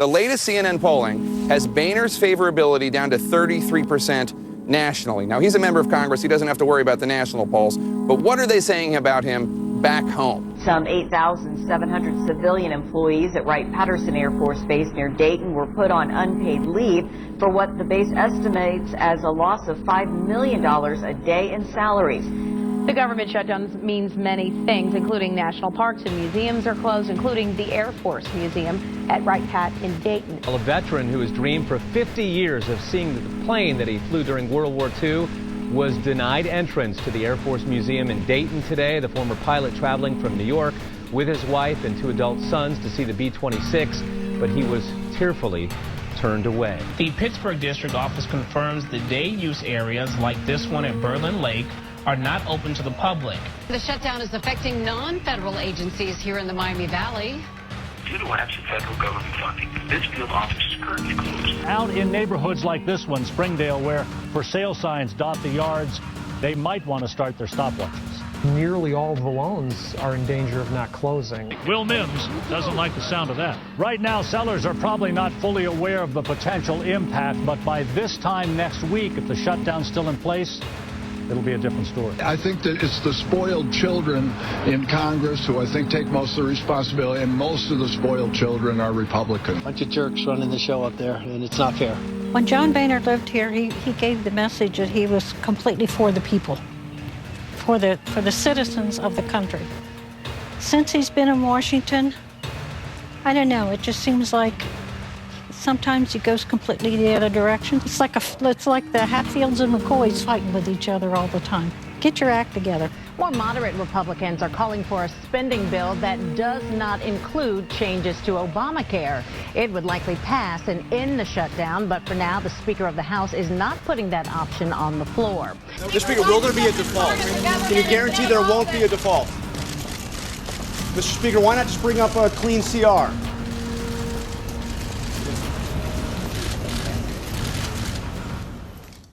The latest CNN polling has Boehner's favorability down to 33% nationally. Now, he's a member of Congress. He doesn't have to worry about the national polls. But what are they saying about him back home? Some 8,700 civilian employees at Wright-Patterson Air Force Base near Dayton were put on unpaid leave for what the base estimates as a loss of $5 million a day in salaries. The government shutdown means many things, including national parks and museums are closed, including the Air Force Museum at Wright-Pat in Dayton. A veteran who has dreamed for 50 years of seeing the plane that he flew during World War II was denied entrance to the Air Force Museum in Dayton today. The former pilot traveling from New York with his wife and 2 adult sons to see the B-26, but he was tearfully turned away. The Pittsburgh District Office confirms the day-use areas like this one at Berlin Lake are not open to the public. The shutdown is affecting non-federal agencies here in the Miami Valley. Due to absent federal government funding, this field office is currently closed. Out in neighborhoods like this one, Springdale, where for sale signs dot the yards, they might want to start their stopwatches. Nearly all of the loans are in danger of not closing. Will Mims doesn't like the sound of that. Right now, sellers are probably not fully aware of the potential impact, but by this time next week, if the shutdown's still in place, it'll be a different story. I think that it's the spoiled children in Congress who I think take most of the responsibility, and most of the spoiled children are Republican. A bunch of jerks running the show up there, and it's not fair. When John Boehner lived here, he gave the message that he was completely for the people, for the citizens of the country. Since he's been in Washington, I don't know, it just seems like sometimes he goes completely the other direction. It's like the Hatfields and McCoys fighting with each other all the time. Get your act together. More moderate Republicans are calling for a spending bill that does not include changes to Obamacare. It would likely pass and end the shutdown, but for now, the Speaker of the House is not putting that option on the floor. Mr. Speaker, will there be a default? Can you guarantee there won't be a default? Mr. Speaker, why not just bring up a clean CR?